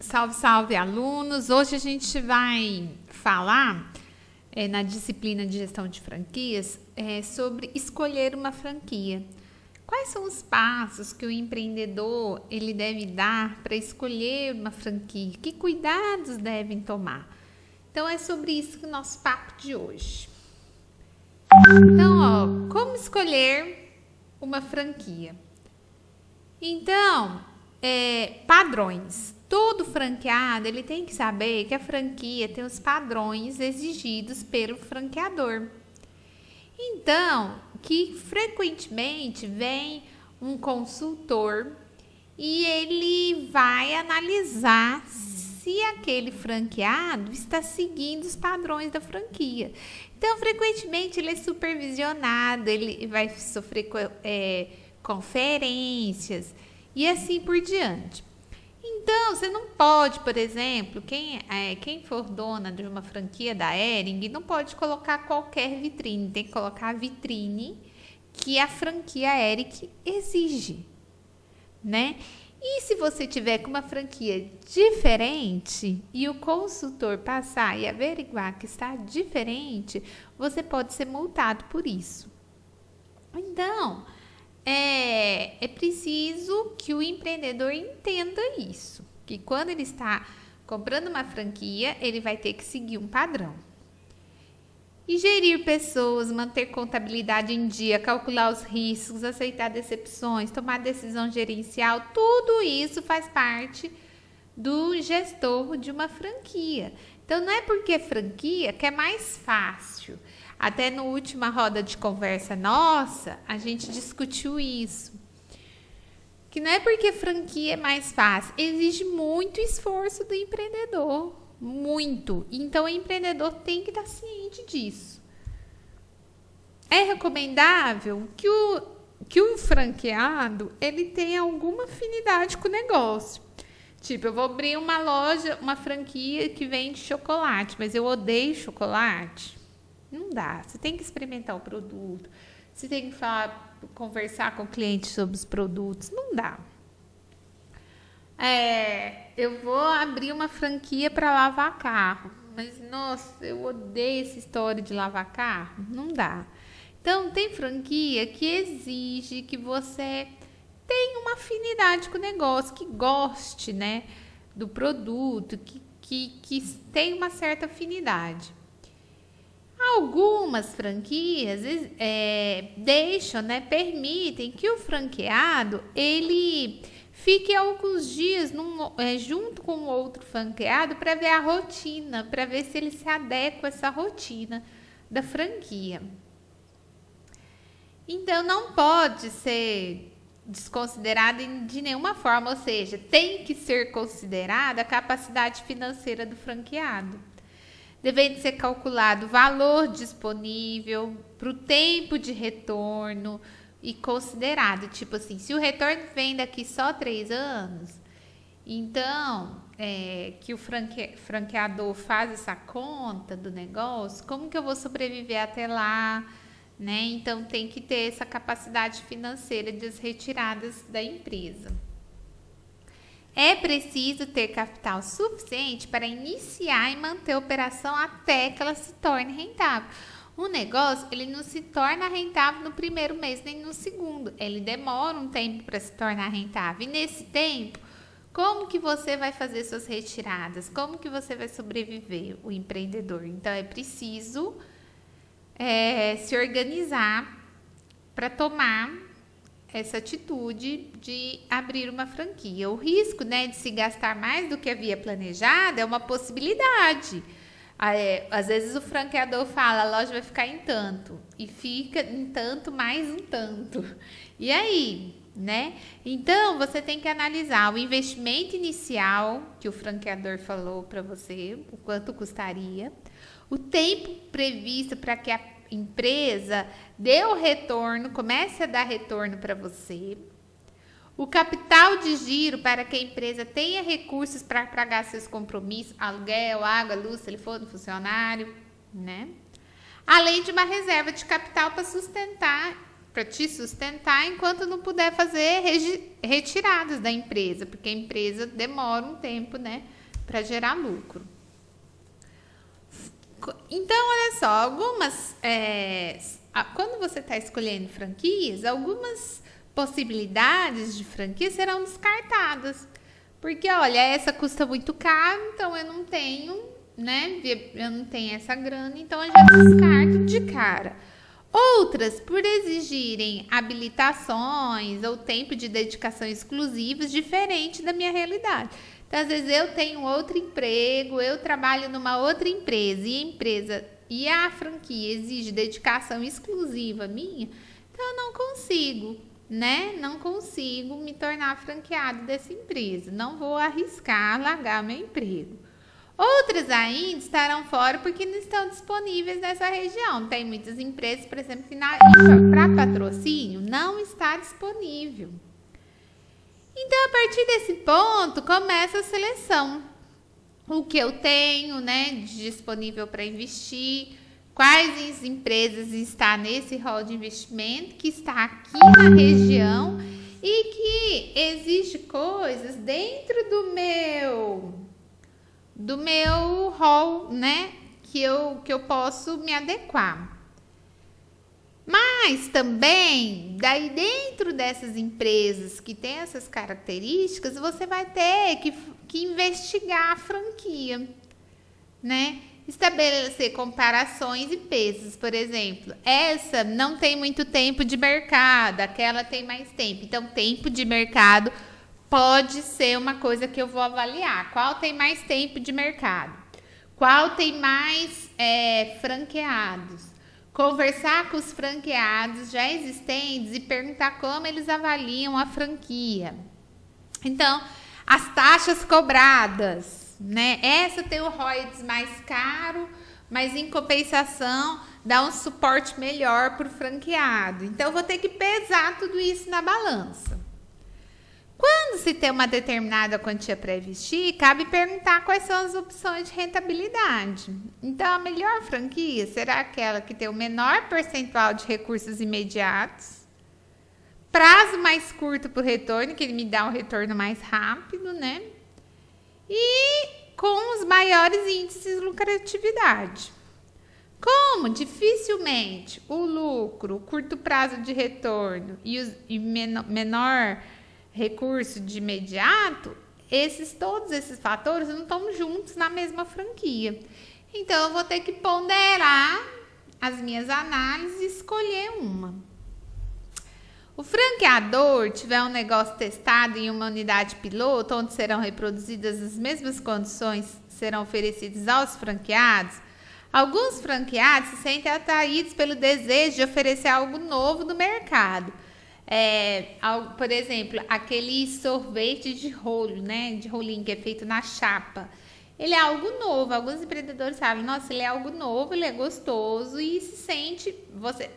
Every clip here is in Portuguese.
Salve, salve, alunos! Hoje a gente vai falar na disciplina de gestão de franquias sobre escolher uma franquia. Quais são os passos que o empreendedor ele deve dar para escolher uma franquia? Que cuidados devem tomar? Então é sobre isso que o nosso papo de hoje. Então, como escolher uma franquia? Então, padrões. Todo franqueado ele tem que saber que a franquia tem os padrões exigidos pelo franqueador. Então, que frequentemente vem um consultor e ele vai analisar se aquele franqueado está seguindo os padrões da franquia. Então, frequentemente ele é supervisionado, ele vai sofrer conferências e assim por diante. Então, você não pode, por exemplo, quem for dona de uma franquia da Hering, não pode colocar qualquer vitrine, tem que colocar a vitrine que a franquia Hering exige, né? E se você tiver com uma franquia diferente e o consultor passar e averiguar que está diferente, você pode ser multado por isso. Então, é preciso que o empreendedor entenda isso, que quando ele está comprando uma franquia, ele vai ter que seguir um padrão. E gerir pessoas, manter contabilidade em dia, calcular os riscos, aceitar decepções, tomar decisão gerencial, tudo isso faz parte do gestor de uma franquia. Então, não é porque é franquia que é mais fácil. Até na última roda de conversa nossa, a gente discutiu isso. Que não é porque franquia é mais fácil, exige muito esforço do empreendedor. Muito. Então, o empreendedor tem que estar ciente disso. É recomendável que o franqueado ele tenha alguma afinidade com o negócio. Tipo, eu vou abrir uma loja, uma franquia que vende chocolate, mas eu odeio chocolate. Não dá, você tem que experimentar o produto, você tem que conversar com o cliente sobre os produtos, não dá. Eu vou abrir uma franquia para lavar carro, mas nossa, eu odeio essa história de lavar carro, não dá. Então, tem franquia que exige que você tenha uma afinidade com o negócio, que goste, né, do produto, que tenha uma certa afinidade. Algumas franquias permitem que o franqueado ele fique alguns dias junto com o outro franqueado para ver a rotina, para ver se ele se adequa a essa rotina da franquia. Então, não pode ser desconsiderado de nenhuma forma, ou seja, tem que ser considerada a capacidade financeira do franqueado. Devendo ser calculado o valor disponível para o tempo de retorno e considerado, tipo assim, se o retorno vem daqui só 3 anos, então, que o franqueador faz essa conta do negócio, como que eu vou sobreviver até lá, né? Então, tem que ter essa capacidade financeira das retiradas da empresa. É preciso ter capital suficiente para iniciar e manter a operação até que ela se torne rentável. Um negócio, ele não se torna rentável no primeiro mês nem no segundo. Ele demora um tempo para se tornar rentável. E nesse tempo, como que você vai fazer suas retiradas? Como que você vai sobreviver, o empreendedor? Então, é preciso se organizar para tomar essa atitude de abrir uma franquia. O risco, né, de se gastar mais do que havia planejado é uma possibilidade. Às vezes o franqueador fala, a loja vai ficar em tanto, e fica em tanto mais um tanto. E aí, né? Então, você tem que analisar o investimento inicial que o franqueador falou para você, o quanto custaria, o tempo previsto para que a empresa dê o retorno, comece a dar retorno para você, o capital de giro para que a empresa tenha recursos para pagar seus compromissos, aluguel, água, luz, telefone, funcionário, né? Além de uma reserva de capital para sustentar para te sustentar enquanto não puder fazer retiradas da empresa, porque a empresa demora um tempo, né, para gerar lucro. Então, olha só, quando você está escolhendo franquias, algumas possibilidades de franquia serão descartadas. Porque, olha, essa custa muito caro, então eu não tenho, né? Eu não tenho essa grana, então eu já descarto de cara. Outras, por exigirem habilitações ou tempo de dedicação exclusivos diferente da minha realidade. Então, às vezes eu tenho outro emprego, eu trabalho numa outra empresa e a franquia exige dedicação exclusiva minha, então eu não consigo, né? Não consigo me tornar franqueado dessa empresa. Não vou arriscar largar meu emprego. Outras ainda estarão fora porque não estão disponíveis nessa região. Tem muitas empresas, por exemplo, que para patrocínio não está disponível. Então, a partir desse ponto, começa a seleção. O que eu tenho, né, disponível para investir, quais empresas estão nesse rol de investimento, que está aqui na região e que exige coisas dentro do meu rol, né, que eu posso me adequar. Mas também, daí dentro dessas empresas que têm essas características, você vai ter que investigar a franquia, né? Estabelecer comparações e pesos, por exemplo. Essa não tem muito tempo de mercado, aquela tem mais tempo. Então, tempo de mercado pode ser uma coisa que eu vou avaliar. Qual tem mais tempo de mercado? Qual tem mais franqueados? Conversar com os franqueados já existentes e perguntar como eles avaliam a franquia. Então, as taxas cobradas, né? Essa tem o ROIs mais caro, mas em compensação dá um suporte melhor para o franqueado. Então, eu vou ter que pesar tudo isso na balança. Quando se tem uma determinada quantia para investir, cabe perguntar quais são as opções de rentabilidade. Então, a melhor franquia será aquela que tem o menor percentual de recursos imediatos, prazo mais curto para o retorno, que ele me dá um retorno mais rápido, né? E com os maiores índices de lucratividade. Como dificilmente o lucro, o curto prazo de retorno e menor recurso de imediato, todos esses fatores não estão juntos na mesma franquia. Então, eu vou ter que ponderar as minhas análises e escolher uma. O franqueador tiver um negócio testado em uma unidade piloto, onde serão reproduzidas as mesmas condições que serão oferecidas aos franqueados, alguns franqueados se sentem atraídos pelo desejo de oferecer algo novo no mercado. Por exemplo, aquele sorvete de rolo, né? De rolinho que é feito na chapa. Ele é algo novo. Alguns empreendedores falam, nossa, ele é algo novo, ele é gostoso e se sente,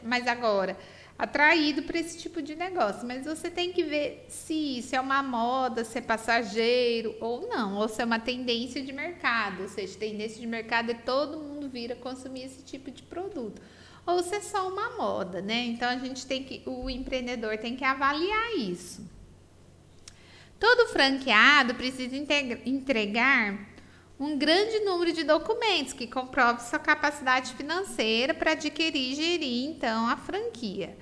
mas agora, atraído para esse tipo de negócio. Mas você tem que ver se isso é uma moda, se é passageiro ou não, ou se é uma tendência de mercado. Ou seja, tendência de mercado é todo mundo vir a consumir esse tipo de produto. Ou se é só uma moda, né? Então, o empreendedor tem que avaliar isso. Todo franqueado precisa entregar um grande número de documentos que comprovem sua capacidade financeira para adquirir e gerir, então, a franquia.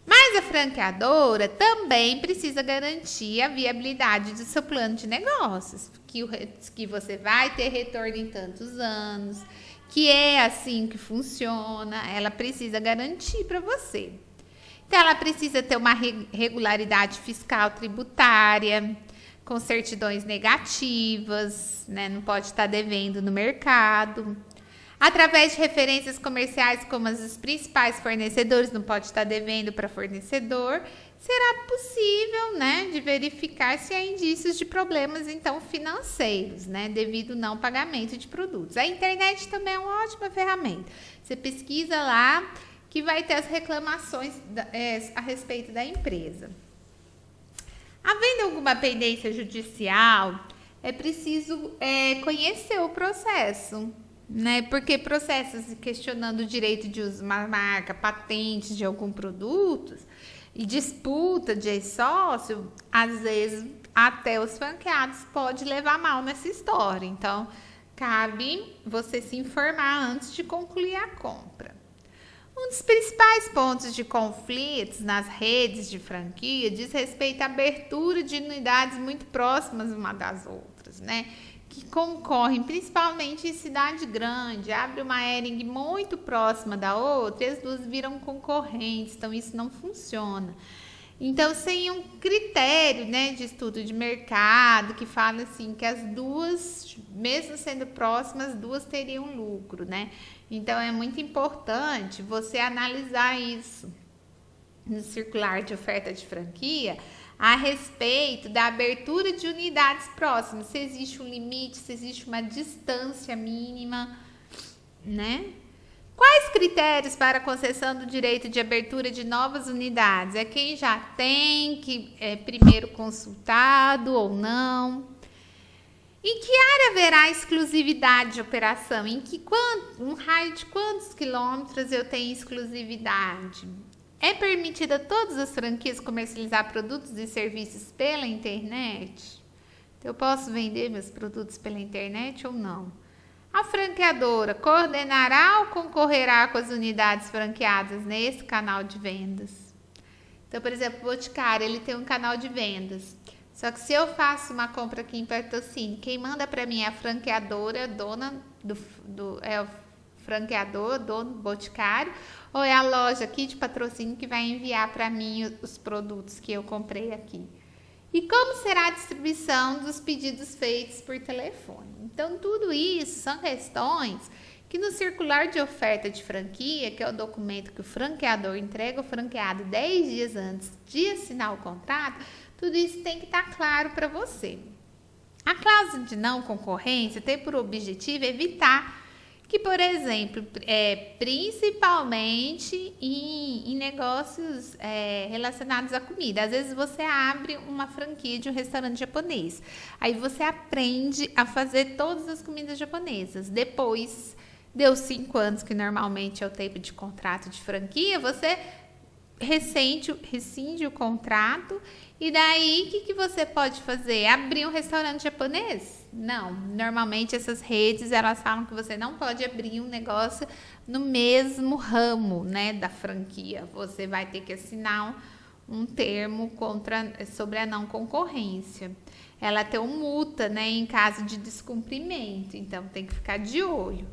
Mas a franqueadora também precisa garantir a viabilidade do seu plano de negócios, que você vai ter retorno em tantos anos, que é assim que funciona, ela precisa garantir para você. Então, ela precisa ter uma regularidade fiscal tributária, com certidões negativas, né? Não pode estar devendo no mercado. Através de referências comerciais como as dos principais fornecedores, não pode estar devendo para fornecedor, será possível, né, de verificar se há indícios de problemas, então, financeiros, né, devido ao não pagamento de produtos. A internet também é uma ótima ferramenta. Você pesquisa lá que vai ter as reclamações a respeito da empresa. Havendo alguma pendência judicial, é preciso conhecer o processo, né? Porque processos questionando o direito de uso de uma marca, patentes de algum produto e disputa de sócio, às vezes até os franqueados pode levar mal nessa história. Então, cabe você se informar antes de concluir a compra. Um dos principais pontos de conflitos nas redes de franquia diz respeito à abertura de unidades muito próximas uma das outras, né? Que concorrem principalmente em cidade grande, abre uma Hering muito próxima da outra e as duas viram concorrentes, então isso não funciona. Então, sem um critério, né, de estudo de mercado que fala assim que as duas, mesmo sendo próximas, as duas teriam lucro, né? Então, é muito importante você analisar isso no circular de oferta de franquia a respeito da abertura de unidades próximas, se existe um limite, se existe uma distância mínima, né? Quais critérios para a concessão do direito de abertura de novas unidades? É quem já tem, que é primeiro consultado ou não? Em que área haverá exclusividade de operação? Um raio de quantos quilômetros eu tenho exclusividade? É permitida a todas as franquias comercializar produtos e serviços pela internet? Eu posso vender meus produtos pela internet ou não? A franqueadora coordenará ou concorrerá com as unidades franqueadas nesse canal de vendas? Então, por exemplo, o Boticário, ele tem um canal de vendas. Só que se eu faço uma compra aqui em Patrocínio, quem manda para mim é a franqueadora, dona é o franqueador, dono do Boticário, ou é a loja aqui de Patrocínio que vai enviar para mim os produtos que eu comprei aqui? E como será a distribuição dos pedidos feitos por telefone? Então, tudo isso são questões que no circular de oferta de franquia, que é o documento que o franqueador entrega ao franqueado 10 dias antes de assinar o contrato, tudo isso tem que estar claro para você. A cláusula de não concorrência tem por objetivo evitar que, por exemplo, principalmente em negócios relacionados à comida. Às vezes você abre uma franquia de um restaurante japonês. Aí você aprende a fazer todas as comidas japonesas. Depois, deu 5 anos, que normalmente é o tempo de contrato de franquia, você rescinde o contrato. E daí, o que você pode fazer? Abrir um restaurante japonês? Não. Normalmente, essas redes, elas falam que você não pode abrir um negócio no mesmo ramo, né, da franquia. Você vai ter que assinar um termo sobre a não concorrência. Ela tem uma multa, né, em caso de descumprimento. Então, tem que ficar de olho.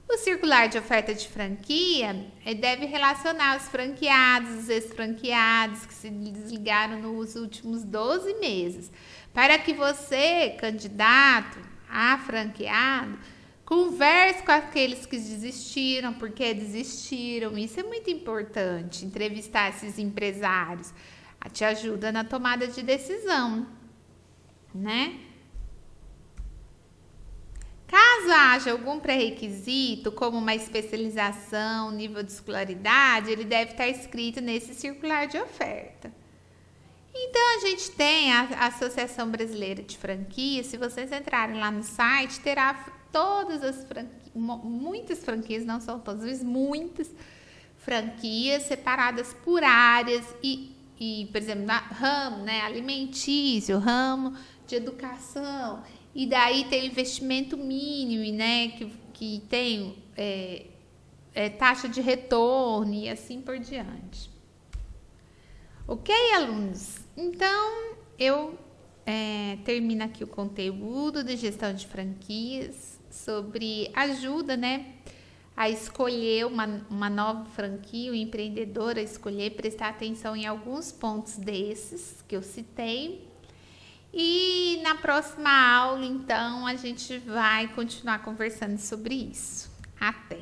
O circular de oferta de franquia deve relacionar os franqueados, os ex-franqueados que se desligaram nos últimos 12 meses, para que você, candidato a franqueado, converse com aqueles que desistiram, porque desistiram. Isso é muito importante, entrevistar esses empresários. Te ajuda na tomada de decisão, né? Caso haja algum pré-requisito, como uma especialização, nível de escolaridade, ele deve estar escrito nesse circular de oferta. Então, a gente tem a Associação Brasileira de Franquias. Se vocês entrarem lá no site, terá todas as franquias, muitas franquias, não são todas, mas muitas franquias separadas por áreas e por exemplo, ramo, né, alimentício, ramo de educação. E daí tem o investimento mínimo, né, que tem taxa de retorno e assim por diante. Ok, alunos? Então, eu termino aqui o conteúdo de gestão de franquias sobre ajuda, né, a escolher uma nova franquia, o empreendedor a escolher, prestar atenção em alguns pontos desses que eu citei. E na próxima aula, então, a gente vai continuar conversando sobre isso. Até!